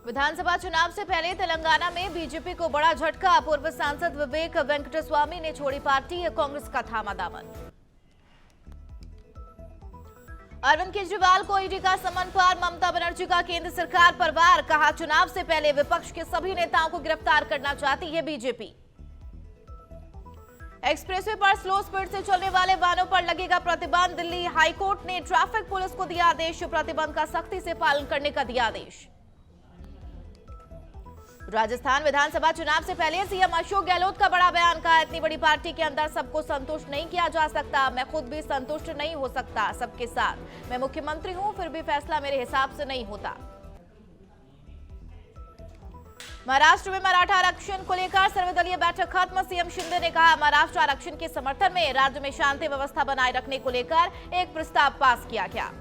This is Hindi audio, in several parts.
विधानसभा चुनाव से पहले तेलंगाना में बीजेपी को बड़ा झटका। पूर्व सांसद विवेक वेंकटस्वामी ने छोड़ी पार्टी, कांग्रेस का थामा दामन। अरविंद केजरीवाल को ईडी का समन पर ममता बनर्जी का केंद्र सरकार पर वार। कहा, चुनाव से पहले विपक्ष के सभी नेताओं को गिरफ्तार करना चाहती है बीजेपी। एक्सप्रेसवे पर स्लो स्पीड से चलने वाले वाहनों पर लगेगा प्रतिबंध। दिल्ली हाईकोर्ट ने ट्रैफिक पुलिस को दिया आदेश, प्रतिबंध का सख्ती से पालन करने का दिया आदेश। राजस्थान विधानसभा चुनाव से पहले सीएम अशोक गहलोत का बड़ा बयान। कहा, इतनी बड़ी पार्टी के अंदर सबको संतुष्ट नहीं किया जा सकता। मैं खुद भी संतुष्ट नहीं हो सकता सबके साथ। मैं मुख्यमंत्री हूं, फिर भी फैसला मेरे हिसाब से नहीं होता। महाराष्ट्र में मराठा आरक्षण को लेकर सर्वदलीय बैठक खत्म। सीएम शिंदे ने कहा, महाराष्ट्र आरक्षण के समर्थन में राज्य में शांति व्यवस्था बनाए रखने को लेकर एक प्रस्ताव पास किया गया।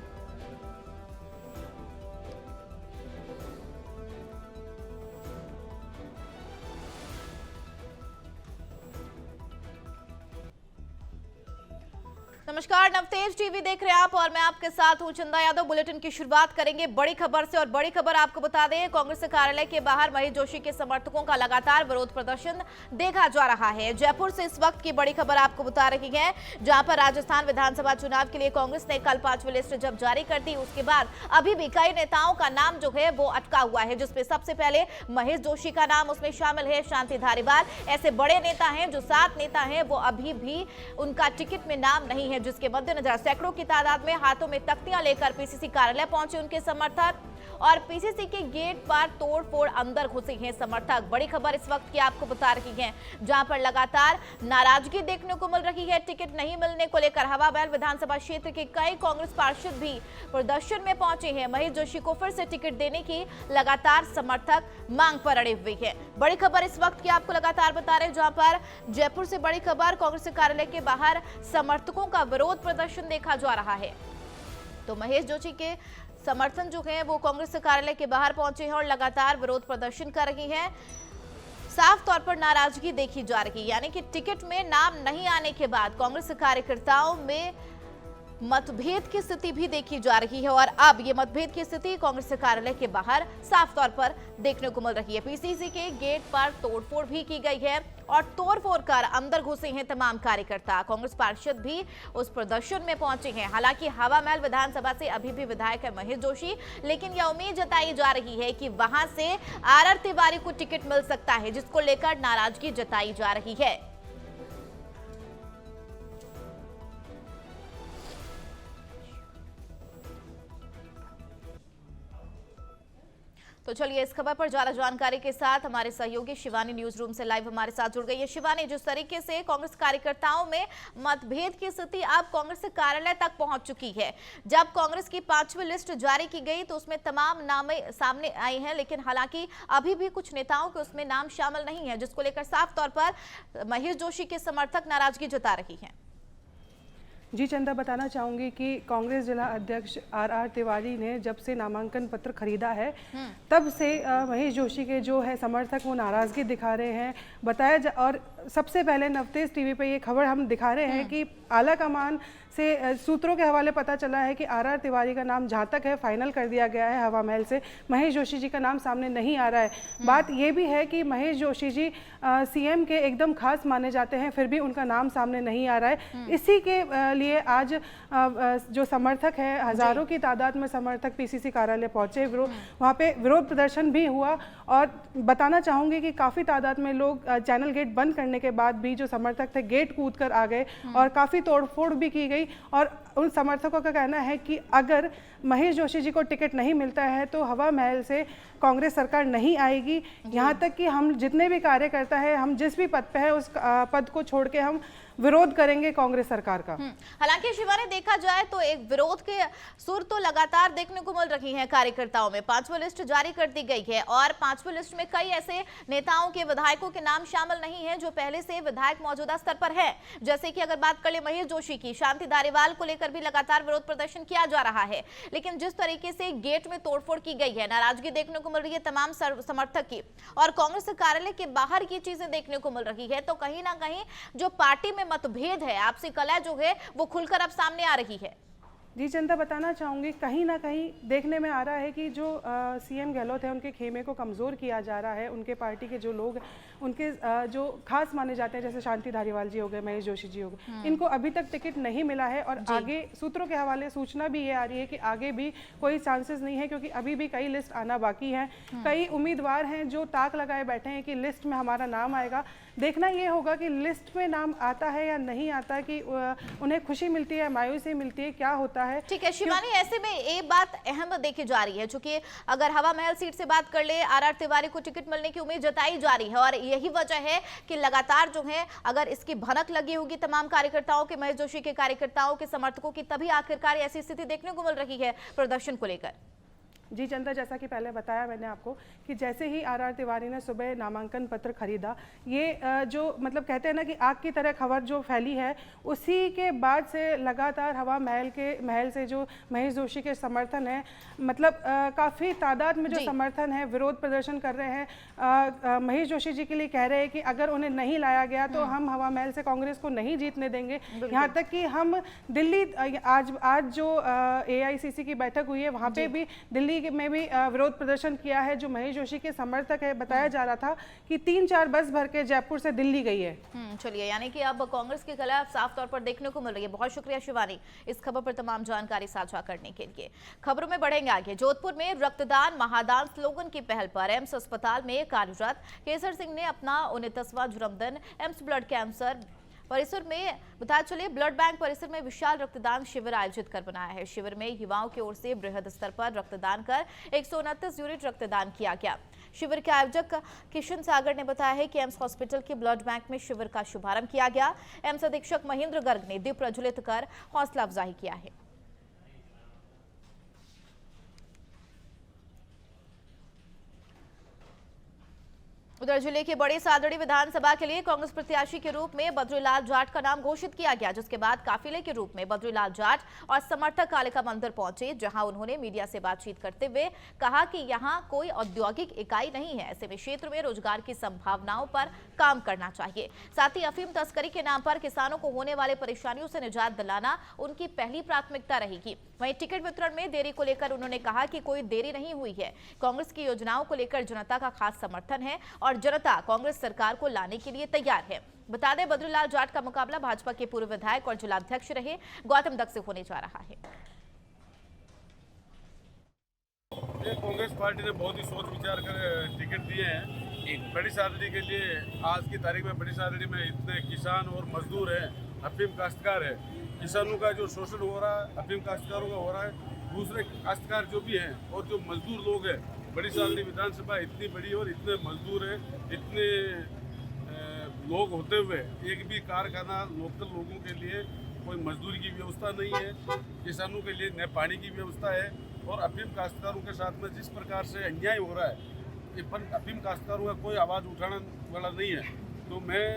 नमस्कार, नवतेज टीवी देख रहे हैं आप और मैं आपके साथ हूं चंदा यादव। बुलेटिन की शुरुआत करेंगे बड़ी खबर से और बड़ी खबर आपको बता दें, कांग्रेस कार्यालय के बाहर महेश जोशी के समर्थकों का लगातार विरोध प्रदर्शन देखा जा रहा है। जयपुर से इस वक्त की बड़ी खबर आपको बता रही है, जहां पर राजस्थान विधानसभा चुनाव के लिए कांग्रेस ने कल 5वीं लिस्ट जब जारी कर दी, उसके बाद अभी भी कई नेताओं का नाम जो है वो अटका हुआ है, जिसमें सबसे पहले महेश जोशी का नाम उसमें शामिल है। शांति धारीवाल ऐसे बड़े नेता हैं, जो 7 नेता हैं, वो अभी भी उनका टिकट में नाम नहीं है, जिसके मद्देनजर सैकड़ों की तादाद में हाथों में तख्तियां लेकर पीसीसी कार्यालय पहुंचे उनके समर्थक और पीसीसी के गेट पर तोड़फोड़ अंदर घुसे हैं समर्थक। बड़ी खबर इस वक्त की आपको बता रही है, जहां पर लगातार नाराजगी देखने को मिल रही है टिकट नहीं मिलने को लेकर। हवा महल विधानसभा क्षेत्र के कई कांग्रेस पार्षद भी प्रदर्शन में पहुंचे हैं। महेश जोशी को फिर से टिकट देने की लगातार समर्थक मांग पर अड़े हुए हैं। बड़ी खबर इस वक्त की आपको लगातार बता रहे हैं, जहां पर जयपुर से बड़ी खबर, कांग्रेस कार्यालय के बाहर समर्थकों का विरोध प्रदर्शन देखा जा रहा है। तो महेश जोशी के समर्थन जो है वो कांग्रेस कार्यालय के बाहर पहुंचे हैं और लगातार विरोध प्रदर्शन कर रही हैं। साफ तौर पर नाराजगी देखी जा रही है, यानी कि टिकट में नाम नहीं आने के बाद कांग्रेस कार्यकर्ताओं में मतभेद की स्थिति भी देखी जा रही है और अब ये मतभेद की स्थिति कांग्रेस कार्यालय के बाहर साफ तौर पर देखने को मिल रही है। पीसीसी के गेट पर तोड़फोड़ भी की गई है और तोड़फोड़ कर अंदर घुसे हैं तमाम कार्यकर्ता। कांग्रेस पार्षद भी उस प्रदर्शन में पहुंचे हैं। हालांकि हवा महल विधानसभा से अभी भी विधायक है महेश जोशी, लेकिन यह उम्मीद जताई जा रही है कि वहां से आर तिवारी को टिकट मिल सकता है, जिसको लेकर नाराजगी जताई जा रही है। तो चलिए इस खबर पर ज्यादा जानकारी के साथ हमारे सहयोगी शिवानी न्यूज रूम से लाइव हमारे साथ जुड़ गई है। शिवानी, जिस तरीके से कांग्रेस कार्यकर्ताओं में मतभेद की स्थिति अब कांग्रेस कार्यालय तक पहुंच चुकी है, जब कांग्रेस की 5वीं लिस्ट जारी की गई तो उसमें तमाम नाम सामने आए हैं, लेकिन हालांकि अभी भी कुछ नेताओं के उसमें नाम शामिल नहीं है, जिसको लेकर साफ तौर पर महेश जोशी के समर्थक नाराजगी जता रही हैं। जी चंदा, बताना चाहूँगी कि कांग्रेस जिला अध्यक्ष आर तिवारी ने जब से नामांकन पत्र खरीदा है तब से महेश जोशी के जो है समर्थक वो नाराज़गी दिखा रहे हैं। और सबसे पहले नवतेज टीवी पे ये खबर हम दिखा रहे हैं कि आला कमान से सूत्रों के हवाले पता चला है कि आर तिवारी का नाम जहाँ तक है फाइनल कर दिया गया है हवा महल से, महेश जोशी जी का नाम सामने नहीं आ रहा है। बात ये भी है कि महेश जोशी जी सीएम के एकदम खास माने जाते हैं, फिर भी उनका नाम सामने नहीं आ रहा है। इसी के लिए आज जो समर्थक है, हजारों की तादाद में समर्थक पीसीसी कार्यालय पहुंचे, वहाँ पे विरोध प्रदर्शन भी हुआ और बताना चाहूँगी कि काफ़ी तादाद में लोग चैनल गेट बंद करने के बाद भी जो समर्थक थे गेट कूद कर आ गए और काफ़ी तोड़फोड़ भी की गई। और उन समर्थकों का कहना है कि अगर महेश जोशी जी को टिकट नहीं मिलता है तो हवा महल से कांग्रेस सरकार नहीं आएगी। यहाँ तक कि हम जितने भी कार्यकर्ता है, हम जिस भी पद पे है उस पद को छोड़ के हम विरोध करेंगे कांग्रेस सरकार का। हालांकि शिवा ने देखा जाए तो एक विरोध के सुर तो लगातार देखने को मिल रही हैं कार्यकर्ताओं में। 5वीं लिस्ट जारी कर दी गई है और 5वीं लिस्ट में कई ऐसे नेताओं के, विधायकों के नाम शामिल नहीं है जो पहले से विधायक मौजूदा स्तर पर है। जैसे कि अगर बात कर ले महेश जोशी की, शांति धारीवाल को लेकर भी लगातार विरोध प्रदर्शन किया जा रहा है, लेकिन जिस तरीके से गेट में तोड़फोड़ की गई है, नाराजगी देखने को मिल रही है तमाम समर्थक की और कांग्रेस कार्यालय के बाहर की चीजें देखने को मिल रही है, तो कहीं ना कहीं जो पार्टी में मतभेद है, आपसी कलह जो है वो खुलकर अब सामने आ रही है। जी चंदा, बताना चाहूँगी कहीं ना कहीं देखने में आ रहा है कि जो सीएम गहलोत है उनके खेमे को कमज़ोर किया जा रहा है। उनके पार्टी के जो लोग उनके जो खास माने जाते हैं, जैसे शांति धारीवाल जी हो गए, महेश जोशी जी हो गए, इनको अभी तक टिकट नहीं मिला है। और आगे सूत्रों के हवाले सूचना भी ये आ रही है कि आगे भी कोई चांसेस नहीं है, क्योंकि अभी भी कई लिस्ट आना बाकी है। कई उम्मीदवार हैं जो ताक लगाए बैठे हैं कि लिस्ट में हमारा नाम आएगा। देखना ये होगा कि लिस्ट में नाम आता है या नहीं आता, कि उन्हें खुशी मिलती है, मायूसी मिलती है, क्या होता है। ठीक है शिवानी, ऐसे में एक बात अहम देखी जा रही है, चूंकि अगर हवा महल सीट से बात कर ले, आर तिवारी को टिकट मिलने की उम्मीद जताई जा रही है और यही वजह है कि लगातार जो है अगर इसकी भनक लगी होगी तमाम कार्यकर्ताओं के, महेश जोशी के कार्यकर्ताओं के, समर्थकों की, तभी आखिरकार ऐसी स्थिति देखने को मिल रही है प्रदर्शन को लेकर। जी चंदा, जैसा कि पहले बताया मैंने आपको कि जैसे ही आर तिवारी ने सुबह नामांकन पत्र खरीदा, ये जो मतलब कहते हैं ना कि आग की तरह खबर जो फैली है, उसी के बाद से लगातार हवा महल से जो महेश जोशी के समर्थन है, मतलब काफ़ी तादाद में जो समर्थन है, विरोध प्रदर्शन कर रहे हैं। महेश जोशी जी के लिए कह रहे हैं कि अगर उन्हें नहीं लाया गया तो हम हवा महल से कांग्रेस को नहीं जीतने देंगे। यहाँ तक कि हम दिल्ली, आज जो AICC की बैठक हुई है, वहाँ पे भी दिल्ली में भी विरोध प्रदर्शन किया है। जो महेश जोशी के समर्थक है, बताया जा रहा था कि 3-4 बस भर के जयपुर से दिल्ली गई है। चलिए, यानी कि अब कांग्रेस के खिलाफ साफ तौर पर देखने को मिल रही है। बहुत शुक्रिया शिवानी इस खबर पर तमाम जानकारी साझा करने के लिए। खबरों में बढ़ेंगे आगे। जोधपुर में रक्तदान महादान स्लोगन की पहल पर एम्स अस्पताल में कार्यरत केसर सिंह ने अपना 29वां जन्मदिन एम्स ब्लड कैंसर परिसर में बताया। चलिए, ब्लड बैंक परिसर में विशाल रक्तदान शिविर आयोजित कर बनाया है। शिविर में युवाओं की ओर से बृहद स्तर पर रक्तदान कर 129 यूनिट रक्तदान किया गया। शिविर के आयोजक किशन सागर ने बताया है कि एम्स हॉस्पिटल के ब्लड बैंक में शिविर का शुभारंभ किया गया। एम्स अधीक्षक महेंद्र गर्ग ने दीप प्रज्वलित कर हौसला अफजाई किया है। उधर जिले के बड़े सादड़ी विधानसभा के लिए कांग्रेस प्रत्याशी के रूप में बद्रीलाल जाट का नाम घोषित किया गया, जिसके बाद काफिले के रूप में बद्रीलाल जाट और समर्थक कालिका मंदिर पहुंचे, जहां उन्होंने मीडिया से बातचीत करते हुए कहा कि यहां कोई औद्योगिक इकाई नहीं है, ऐसे में क्षेत्र में रोजगार की संभावनाओं पर काम करना चाहिए। साथ ही अफीम तस्करी के नाम पर किसानों को होने वाले परेशानियों से निजात दिलाना उनकी पहली प्राथमिकता रहेगी। वहीं टिकट वितरण में देरी को लेकर उन्होंने कहा कि कोई देरी नहीं हुई है। कांग्रेस की योजनाओं को लेकर जनता का खास समर्थन है और जनता कांग्रेस सरकार को लाने के लिए तैयार है। बता दें, बद्रीलाल जाट का मुकाबला भाजपा के पूर्व विधायक और जिलाध्यक्ष रहे गौतम दत्त से होने जा रहा है। कांग्रेस पार्टी ने बहुत ही सोच विचार कर टिकट दिए हैं। बड़ी सादड़ी के लिए आज की तारीख में बड़ी सादड़ी में इतने किसान और मजदूर हैं, अफीम काश्तकार है। किसानों का जो शोषण हो रहा है अफीम काश्तकारों का हो रहा है, दूसरे काश्तकार जो भी हैं और जो मजदूर लोग हैं। बड़ी सादड़ी विधानसभा इतनी बड़ी और इतने मजदूर हैं, इतने लोग होते हुए एक भी कारखाना लोकल लोगों के लिए कोई मजदूरी की व्यवस्था नहीं है। किसानों के लिए न पानी की व्यवस्था है और अफीम काश्तकारों के साथ में जिस प्रकार से अन्याय हो रहा है, ये अफीम काश्तकारों का कोई आवाज़ उठाने वाला नहीं है। तो मैं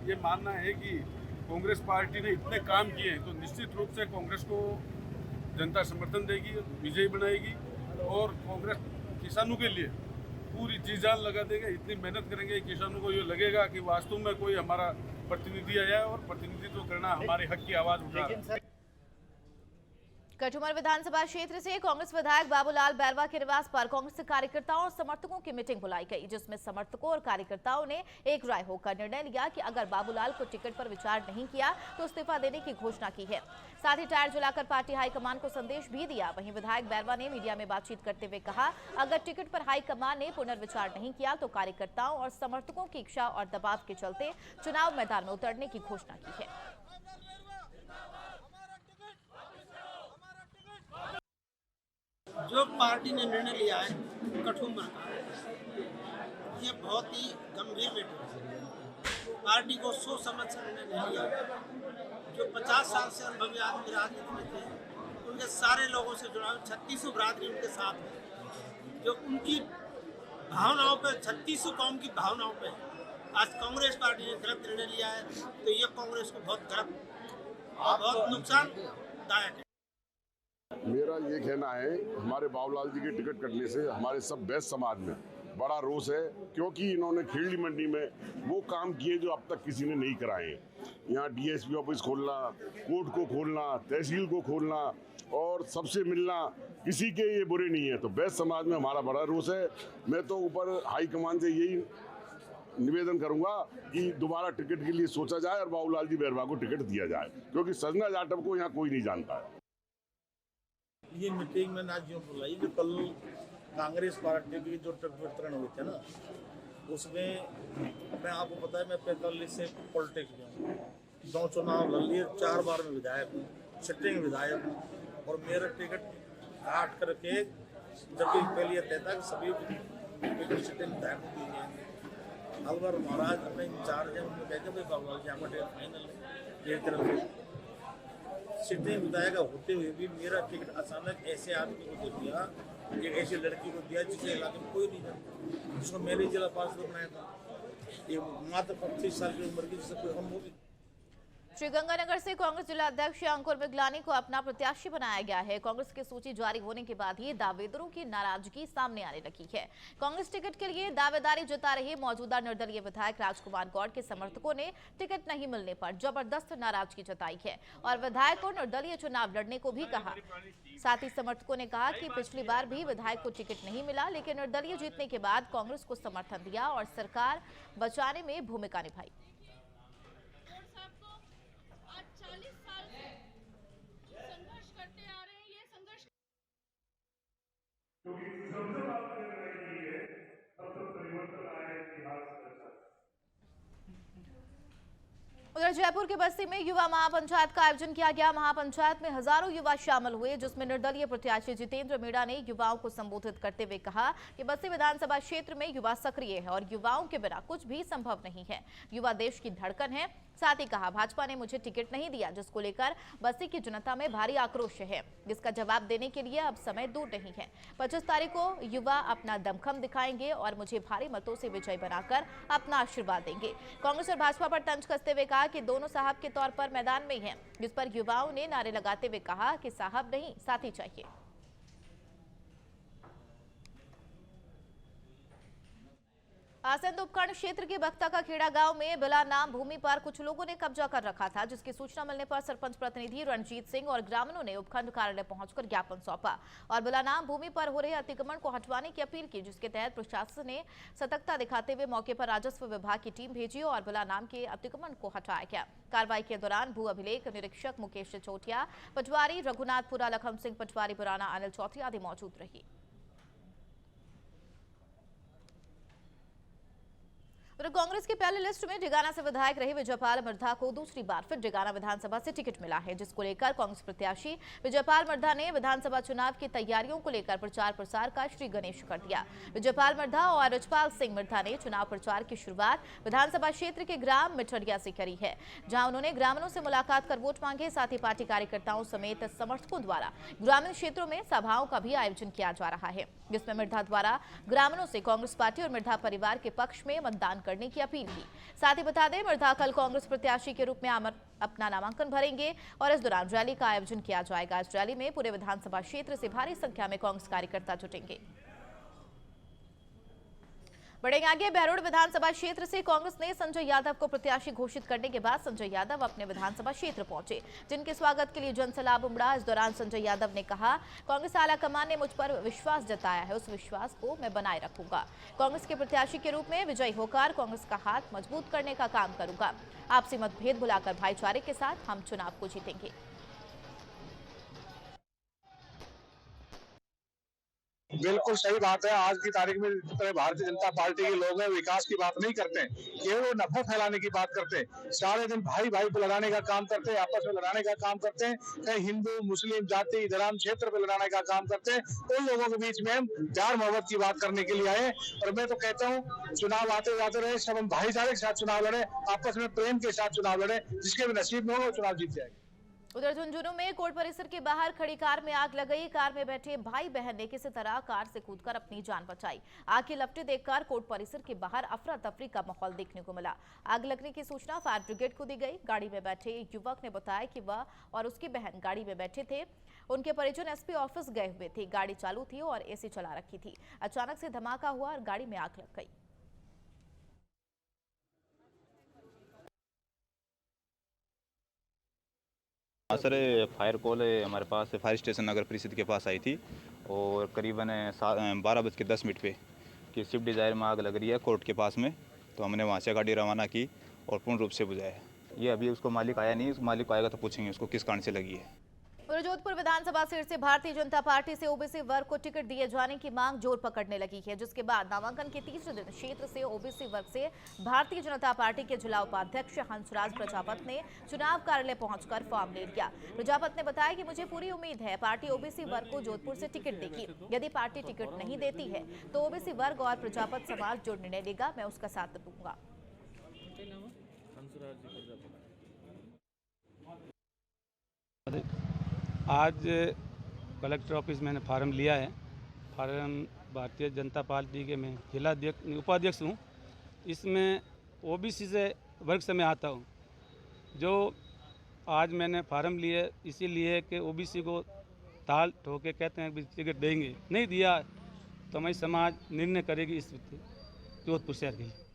ये मानना है कि कांग्रेस पार्टी ने इतने काम किए हैं तो निश्चित रूप से कांग्रेस को जनता समर्थन देगी, विजयी बनाएगी और कांग्रेस किसानों के लिए पूरी जी जान लगा देंगे। इतनी मेहनत करेंगे किसानों को ये लगेगा कि वास्तव में कोई हमारा प्रतिनिधि आया है और प्रतिनिधित्व करना हमारे हक की आवाज़ उठा रहा है। कटुमर विधानसभा क्षेत्र से कांग्रेस विधायक बाबूलाल बैरवा के निवास पर कांग्रेस कार्यकर्ताओं और समर्थकों की मीटिंग बुलाई गई, जिसमें समर्थकों और कार्यकर्ताओं ने एक राय होकर निर्णय लिया कि अगर बाबूलाल को टिकट पर विचार नहीं किया तो इस्तीफा देने की घोषणा की है। साथ ही टायर जलाकर पार्टी हाईकमान को संदेश भी दिया। वहीं विधायक बैरवा ने मीडिया में बातचीत करते हुए कहा, अगर टिकट पर हाईकमान ने पुनर्विचार नहीं किया तो कार्यकर्ताओं और समर्थकों की इच्छा और दबाव के चलते चुनाव मैदान में उतरने की घोषणा की है। जो पार्टी ने निर्णय लिया है कठुमर का, ये बहुत ही गंभीर मैटर है। पार्टी को सोच समझ से निर्णय नहीं लिया। जो 50 साल से अनुभवी आदमी राजनीति में थे, उनके सारे लोगों से जुड़ा, 36 बिरादरी उनके साथ है। जो उनकी भावनाओं पे, 36 कौम की भावनाओं पे आज कांग्रेस पार्टी ने गलत निर्णय लिया है, तो ये कांग्रेस को बहुत गलत और बहुत नुकसानदायक है। मेरा ये कहना है, हमारे बाबूलाल जी के टिकट कटने से हमारे सब बैस समाज में बड़ा रोष है, क्योंकि इन्होंने खेड़ी मंडी में वो काम किए जो अब तक किसी ने नहीं कराए हैं। यहाँ डीएसपी ऑफिस खोलना, कोर्ट को खोलना, तहसील को खोलना और सबसे मिलना, किसी के ये बुरे नहीं है। तो बैस समाज में हमारा बड़ा रोष है। मैं तो ऊपर हाईकमान से यही निवेदन करूंगा कि दोबारा टिकट के लिए सोचा जाए और बाबूलाल जी बैरवा को टिकट दिया जाए, क्योंकि सजना जाटव को यहाँ कोई नहीं जानता है। ये मीटिंग में आज यूँ बुलाई कि कल कांग्रेस पार्टी की जो टिकट वितरण हुए थे ना, उसमें मैं आपको पता है मैं 45 से पॉलिटिक्स में हूँ, 2 चुनाव लड़ लिए, 4 बार में विधायक हूँ, सिटिंग विधायक हूँ, और मेरा टिकट काट करके जबकि पहले तय था कि सभी टिकट सिटिंग विधायक को दी जाएंगे। अलवर महाराज अपने इंचार्ज हैं, उन्होंने कहते भाई बाबूलाल जी आपका टिकट फाइनल है। एक तरफ से सिटिंग विधायक होते हुए भी मेरा टिकट अचानक ऐसे आदमी को दे दिया, एक ऐसी लड़की को दिया जिसके इलाके में कोई नहीं जानता, जिसको मैंने जिला पार्षद बनाया था। ये मात्र 25 साल की उम्र की, जिससे कोई हम होगी। श्रीगंगानगर से कांग्रेस जिला अध्यक्ष अंकुर मिगलानी को अपना प्रत्याशी बनाया गया है। कांग्रेस की सूची जारी होने के बाद ही दावेदारों की नाराजगी सामने आने लगी है। कांग्रेस टिकट के लिए दावेदारी जता रहे मौजूदा निर्दलीय विधायक राजकुमार गौड़ के समर्थकों ने टिकट नहीं मिलने पर जबरदस्त नाराजगी जताई है और विधायक को निर्दलीय चुनाव लड़ने को भी कहा। साथ ही समर्थकों ने कहा कि पिछली बार भी विधायक को टिकट नहीं मिला, लेकिन निर्दलीय जीतने के बाद कांग्रेस को समर्थन दिया और सरकार बचाने में भूमिका निभाई। 40 साल से संघर्ष करते आ रहे हैं, ये संघर्ष उधर जयपुर के बस्ती में युवा महापंचायत का आयोजन किया गया। महापंचायत में हजारों युवा शामिल हुए, जिसमें निर्दलीय प्रत्याशी जितेंद्र मीणा ने युवाओं को संबोधित करते हुए कहा कि बस्ती विधानसभा क्षेत्र में युवा सक्रिय है और युवाओं के बिना कुछ भी संभव नहीं है। युवा देश की धड़कन है। साथ ही कहा भाजपा ने मुझे टिकट नहीं दिया, जिसको लेकर बस्ती की जनता में भारी आक्रोश है, जिसका जवाब देने के लिए अब समय दूर नहीं है। 25 तारीख को युवा अपना दमखम दिखाएंगे और मुझे भारी मतों से विजयी बनाकर अपना आशीर्वाद देंगे। कांग्रेस और भाजपा पर तंज कसते हुए कहा कि दोनों साहब के तौर पर मैदान में हैं, जिस पर युवाओं ने नारे लगाते हुए कहा कि साहब नहीं, साथी चाहिए। आसंद उपखंड क्षेत्र के बख्ता का खेड़ा गांव में बिला नाम भूमि पर कुछ लोगों ने कब्जा कर रखा था, जिसकी सूचना मिलने पर सरपंच प्रतिनिधि रणजीत सिंह और ग्रामीणों ने उपखंड कार्यालय पहुंचकर ज्ञापन सौंपा और बिला नाम भूमि पर हो रहे अतिक्रमण को हटवाने की अपील की, जिसके तहत प्रशासन ने सतर्कता दिखाते हुए मौके पर राजस्व विभाग की टीम भेजी और बिला नाम के अतिक्रमण को हटाया गया। कार्रवाई के दौरान भू अभिलेख निरीक्षक मुकेश चोटिया पटवारी, रघुनाथपुरा लखन सिंह पटवारी, पुराना अनिल चौधरी आदि मौजूद रही। उधर कांग्रेस की पहली लिस्ट में डिगाना से विधायक रहे विजयपाल मिर्धा को दूसरी बार फिर डिगाना विधानसभा से टिकट मिला है, जिसको लेकर कांग्रेस प्रत्याशी विजयपाल मिर्धा ने विधानसभा चुनाव की तैयारियों को लेकर प्रचार प्रसार का श्री गणेश कर दिया। विजयपाल मिर्धा और रजपाल सिंह मिर्धा ने चुनाव प्रचार की शुरुआत विधानसभा क्षेत्र के ग्राम मिठड़िया से करी है, जहां उन्होंने ग्रामीणों से मुलाकात कर वोट मांगे। साथ ही पार्टी कार्यकर्ताओं समेत समर्थकों द्वारा ग्रामीण क्षेत्रों में सभाओं का भी आयोजन किया जा रहा है, जिसमें मिर्धा द्वारा ग्रामीणों से कांग्रेस पार्टी और मिर्धा परिवार के पक्ष में मतदान करने की अपील की। साथ ही बता दें, मिर्धा कल कांग्रेस प्रत्याशी के रूप में अपना नामांकन भरेंगे और इस दौरान रैली का आयोजन किया जाएगा। इस रैली में पूरे विधानसभा क्षेत्र से भारी संख्या में कांग्रेस कार्यकर्ता जुटेंगे। बढ़ेंगे आगे, बहरोड विधानसभा क्षेत्र से कांग्रेस ने संजय यादव को प्रत्याशी घोषित करने के बाद संजय यादव अपने विधानसभा क्षेत्र पहुंचे, जिनके स्वागत के लिए जनसैलाब उमड़ा। इस दौरान संजय यादव ने कहा, कांग्रेस आलाकमान ने मुझ पर विश्वास जताया है, उस विश्वास को मैं बनाए रखूंगा। कांग्रेस के प्रत्याशी के रूप में विजयी होकर कांग्रेस का हाथ मजबूत करने का काम करूंगा। आपसी मतभेद भुलाकर भाईचारे के साथ हम चुनाव को जीतेंगे। बिल्कुल सही बात है। आज की तारीख में जितने भारतीय जनता पार्टी के लोग हैं, विकास की बात नहीं करते, केवल वो नफरत फैलाने की बात करते हैं। सारे दिन भाई भाई को लड़ाने का काम करते हैं, आपस में लड़ाने का काम करते हैं, कहीं हिंदू मुस्लिम जाति धर्म क्षेत्र पे लड़ाने का काम करते हैं। उन लोगों के बीच में हम प्यार मोहब्बत की बात करने के लिए आए। और मैं तो कहता हूँ, चुनाव आते जाते रहे, सब हम भाईचारे के साथ चुनाव लड़े, आपस में प्रेम के साथ चुनाव लड़े, जिसके भी नसीब में हो वो चुनाव जीत जाएगा। उधर झुंझुनू में कोर्ट परिसर के बाहर खड़ी कार में आग लग गई। कार में बैठे भाई बहन ने किसी तरह कार से कूदकर अपनी जान बचाई। आग की लपटें देखकर कोर्ट परिसर के बाहर अफरा तफरी का माहौल देखने को मिला। आग लगने की सूचना फायर ब्रिगेड को दी गई। गाड़ी में बैठे युवक ने बताया कि वह और उसकी बहन गाड़ी में बैठे थे। उनके परिजन एसपी ऑफिस गए हुए थे। गाड़ी चालू थी और एसी चला रखी थी। अचानक से धमाका हुआ और गाड़ी में आग लग गई। 。 . 。 . 。 . 。 . . . 。 . 。 . 。 . 。 . 。 . 。 . 。 . 。 . 。 . 。 . 。 . 。 . 。 . 。 . 。 . 。 . 。 . 。 . 。 . 。 . 。 . 。 . 。 . 。 उधर झुंझुनू में कोर्ट परिसर के बाहर हाँ सर, फायर कॉल हमारे पास फायर स्टेशन नगर परिषद के पास आई थी और करीबन 12:10 पे कि स्विफ्ट डिज़ायर में आग लग रही है कोर्ट के पास में। तो हमने वहाँ से गाड़ी रवाना की और पूर्ण रूप से बुझाया। ये अभी उसको मालिक आया नहीं, मालिक आएगा तो पूछेंगे उसको किस कारण से लगी है। और जोधपुर विधानसभा सीट से भारतीय जनता पार्टी से ओबीसी वर्ग को टिकट दिए जाने की मांग जोर पकड़ने लगी है, जिसके बाद नामांकन के तीसरे दिन क्षेत्र से ओबीसी वर्ग से भारतीय जनता पार्टी के जिला उपाध्यक्ष हंसराज प्रजापत ने चुनाव कार्यालय पहुंचकर फॉर्म ले लिया। प्रजापत ने बताया कि मुझे पूरी उम्मीद है पार्टी ओबीसी वर्ग को जोधपुर से टिकट देगी। यदि पार्टी टिकट नहीं देती है तो ओबीसी वर्ग और प्रजापत समाज जो निर्णय लेगा मैं उसका साथ दूंगा। आज कलेक्टर ऑफिस मैंने फार्म लिया है। फार्म भारतीय जनता पार्टी के मैं जिला उपाध्यक्ष हूँ। इसमें ओबीसी से वर्ग से मैं आता हूँ। जो आज मैंने फार्म लिए इसीलिए कि ओबीसी को ताल ठोके कहते हैं कि टिकट देंगे, नहीं दिया तो हमारी समाज निर्णय करेगी इस जोधपुर शहर के लिए।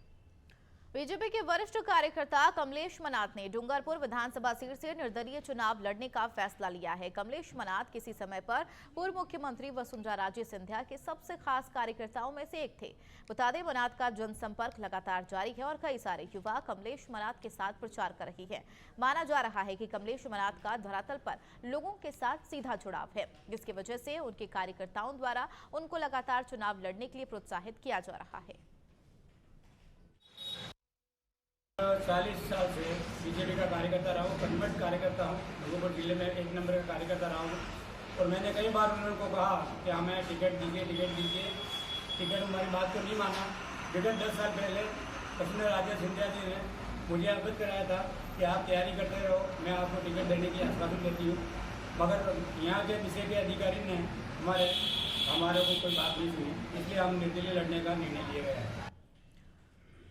बीजेपी के वरिष्ठ कार्यकर्ता कमलेश मनाथ ने डूंगरपुर विधानसभा सीट से निर्दलीय चुनाव लड़ने का फैसला लिया है। कमलेश मनाथ किसी समय पर पूर्व मुख्यमंत्री वसुंधरा राजे सिंधिया के सबसे खास कार्यकर्ताओं में से एक थे। बता दें, मनाथ का जनसंपर्क लगातार जारी है और कई सारे युवा कमलेश मनाथ के साथ प्रचार कर रही है। माना जा रहा है कि कमलेश मनाथ का धरातल पर लोगों के साथ सीधा जुड़ाव है, जिसकी वजह से उनके कार्यकर्ताओं द्वारा उनको लगातार चुनाव लड़ने के लिए प्रोत्साहित किया जा रहा है। 40 साल से बीजेपी का कार्यकर्ता रहा हूँ, कन्वर्ट कार्यकर्ता हूँ। डूंगरपुर जिले में 1 नंबर का कार्यकर्ता रहा हूँ और मैंने कई बार उनको कहा कि हमें टिकट दीजिए, टिकट हमारी बात को नहीं माना। विगत 10 साल पहले वसुंधरा राजे सिंधिया जी ने मुझे अवगत कराया था कि आप तैयारी करते रहो, मैं आपको टिकट देने की आश्वासन देती हूँ। मगर यहाँ के विषय के अधिकारी ने हमारे को कोई बात नहीं सुनी, इसलिए हम निर्दलीय लड़ने का निर्णय लिया गया है।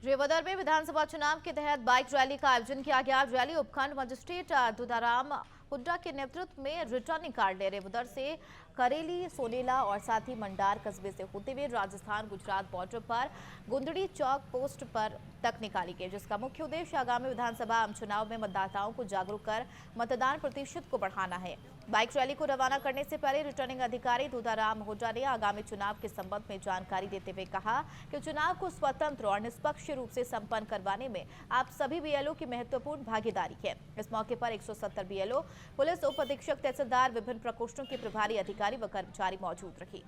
रेवादर में विधानसभा चुनाव के तहत बाइक रैली का आयोजन किया गया। रैली उपखंड मजिस्ट्रेट दुदाराम हुड्डा के नेतृत्व में रिटर्निंग कार्यालय रेवादर से करेली, सोनेला और साथ ही मंडार कस्बे से होते हुए राजस्थान गुजरात बॉर्डर पर गुंदड़ी चौक पोस्ट पर तक निकाली गई, जिसका मुख्य उद्देश्य आगामी विधानसभा आम चुनाव में मतदाताओं को जागरूक कर मतदान प्रतिशत को बढ़ाना है। बाइक रैली को रवाना करने से पहले रिटर्निंग अधिकारी दुदाराम हुड्डा ने आगामी चुनाव के संबंध में जानकारी देते हुए कहा कि चुनाव को स्वतंत्र और निष्पक्ष रूप से संपन्न करवाने में आप सभी बीएलओ की महत्वपूर्ण भागीदारी है। इस मौके पर 170 बीएलओ, पुलिस उप अधीक्षक, तहसीलदार, विभिन्न प्रकोष्ठों के प्रभारी अधिकारी व कर्मचारी मौजूद रहे।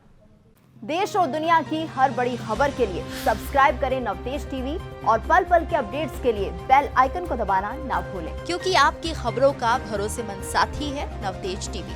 देश और दुनिया की हर बड़ी खबर के लिए सब्सक्राइब करें नवतेज टीवी और पल पल के अपडेट्स के लिए बेल आइकन को दबाना ना भूलें, क्योंकि आपकी खबरों का भरोसेमंद साथी है नवतेज टीवी।